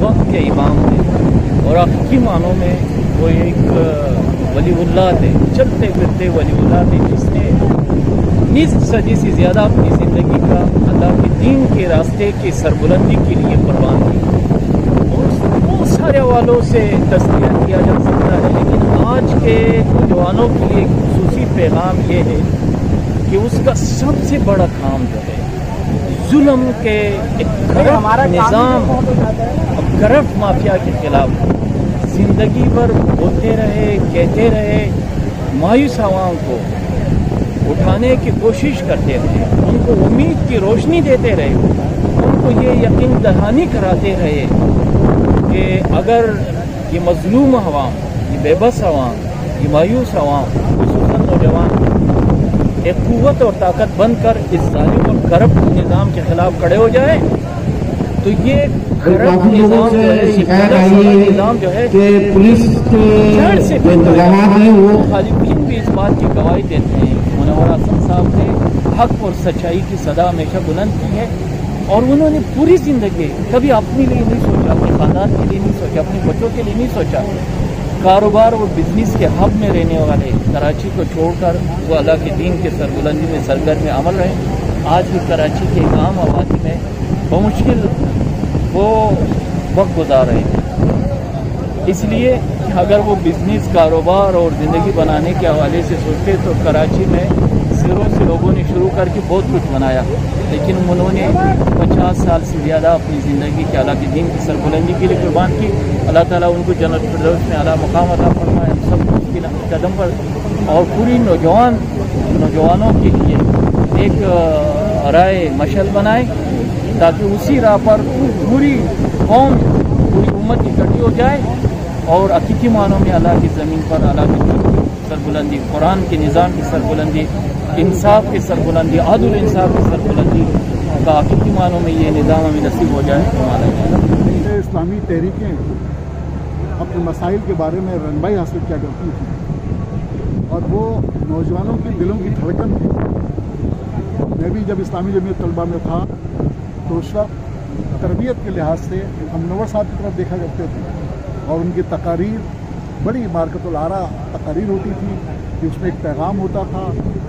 वक्त के इमाम थे और हकीकी मानों में वो एक वलीउल्लाह थे, चलते फिरते वलीउल्लाह थे, जिसने निस्फ सदी से ज़्यादा अपनी ज़िंदगी का अल्लाह के दीन के रास्ते की सरबुलंदी के लिए कुर्बान की। और बहुत सारे हवालों से तस्करा किया जा सकता है, लेकिन आज के नौजवानों के लिए एक खुसूसी पैगाम ये है कि उसका सबसे बड़ा काम जो है जुल्म के एक करप्ट निज़ाम और करप्ट माफिया के खिलाफ ज़िंदगी भर बोलते रहे, कहते रहे, मायूस आवाम को उठाने की कोशिश करते रहे, उनको उम्मीद की रोशनी देते रहे, उनको ये यकीन दहानी कराते रहे कि अगर ये मजलूम अवाम, ये बेबस अवाम, ये मायूस अवाम, खुसूसन नौजवान एक कुव्वत और ताकत बनकर इस जालिम और करप्ट निज़ाम के खिलाफ खड़े हो जाए, तो ये करप्ट निज़ाम जो है, ये निज़ाम जो है पुलिस जड़ से वो खाली फिल्म भी इस बात की गवाही देते हैं। मुनव्वर हसन साहब ने हक और सच्चाई की सदा हमेशा बुलंद की है और उन्होंने पूरी ज़िंदगी कभी अपने लिए नहीं सोचा, अपने ख़ानदान के लिए नहीं सोचा, अपने बच्चों के लिए नहीं सोचा। कारोबार और बिजनेस के हब में रहने वाले कराची को छोड़कर वो अल्लाह के दीन के सरबुलंदी में सरगर्म अमल रहे। आज भी कराची के एक आम आबादी में बमुश्किल वो वक्त गुजार रहे हैं। इसलिए अगर वो बिजनेस, कारोबार और ज़िंदगी बनाने के हवाले से सोचते तो कराची में ज़ीरो से लोगों ने शुरू करके बहुत कुछ बनाया, लेकिन उन्होंने 50 साल से ज़्यादा अपनी ज़िंदगी के अल्लाह के दीन की सरबुलंदी के लिए कुर्बान की। अल्लाह ताला उनको जन्नत फिरदौस में आला मकाम अता फरमाए, हम सब उसकी कदम पर और पूरी नौजवानों के लिए एक राय मशल बनाए ताकि उसी राह पर पूरी कौम, पूरी उम्मत इकट्ठी हो जाए और हकीकी मानों में अल्लाह की ज़मीन पर अल्लाह की दीन की सरबुलंदी, कुरान के निज़ाम की सरबुलंदी, इंसाफ की सरबुलंदी, आदुल इंसाफ की सरबुलंदी का हकीकी मानों में ये निज़ाम हमें नसीब हो जाए। इस्लामी तहरीकें अपने मसाइल के बारे में रनबाई हासिल किया करती थी और वो नौजवानों की दिलों की धड़कन थी। मैं भी जब इस्लामी जमीयत तलबा में था तो उस वक्त तरबियत के लिहाज से हम मुनव्वर साहब की तरफ देखा करते थे और उनकी तकारीर बड़ी मार्कतुल आरा तकारीर होती थी कि उसमें एक पैगाम होता था,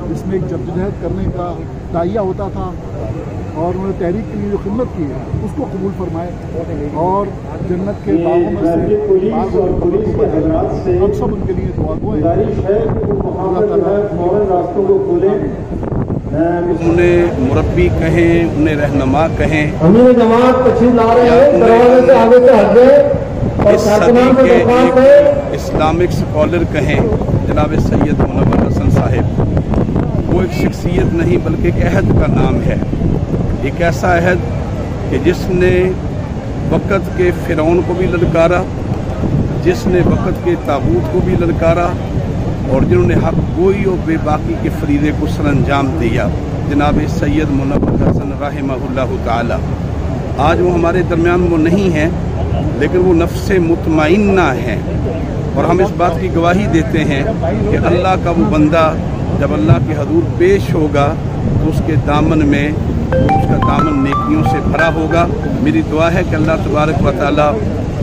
जिसमें एक जद्दोजहद करने का दाइया होता था और उन्होंने तहरीक के लिए जो खिदमत की है उसको कबूल फरमाए और जन्नत के बागों में से हम सब उनके लिए दुआ गो उन्हें मुरब्बी कहें, उन्हें रहनुमा कहें, इस सदी के एक इस्लामिक स्कॉलर कहें जनाब सैयद मुनव्वर हसन साहब, वो एक शख्सियत नहीं बल्कि एक अहद का नाम है। एक ऐसा अहद कि जिसने वक़्त के फ़िरौन को भी ललकारा, जिसने वक़्त के ताबूत को भी ललकारा और जिन्होंने हक गोई और बेबाकी के फरीदे को सरअंजाम दिया, जनाब सैयद मुनव्वर हसन रहमहुल्लाह ताला। आज वो हमारे दरमियान वो नहीं हैं, लेकिन वो नफ्स मुतमइन्ना है और हम इस बात की गवाही देते हैं कि अल्लाह का वो बंदा जब अल्लाह के हजूर पेश होगा तो उसके दामन में उसका दामन नेकियों से भरा होगा। मेरी दुआ है कि अल्लाह तबारक व तआला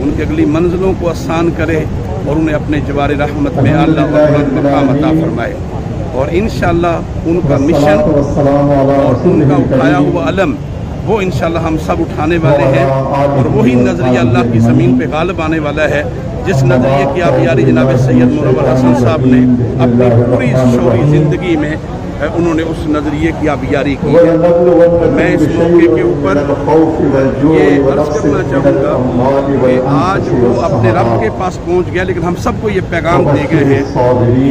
उनकी अगली मंजिलों को आसान करे और उन्हें अपने जवार रहमत में अल्लाह मकाम अता फरमाए और इंशाअल्लाह उनका मिशन और उनका उठाया हुआ अलम वो इंशाअल्लाह हम सब उठाने वाले हैं और वही नज़रिया अल्लाह की ज़मीन पे गालिब आने वाला है, जिस नज़रिए की आबियारी जनाब सैयद मुनव्वर हसन साहब ने अपनी पूरी शौरी ज़िंदगी में उन्होंने उस नज़रिए की आबियारी की है। मैं इस मौके के ऊपर ये अर्ज़ करना चाहूँगा कि आज वो अपने रब के पास पहुँच गया, लेकिन हम सबको ये पैगाम दे गए हैं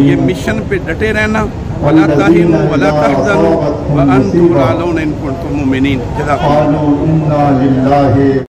ये मिशन पे डटे रहना, वला ताहिनु वला तहज़नु व अंतुम अल-अ'लौना इन कुंतुम मुमिनीन।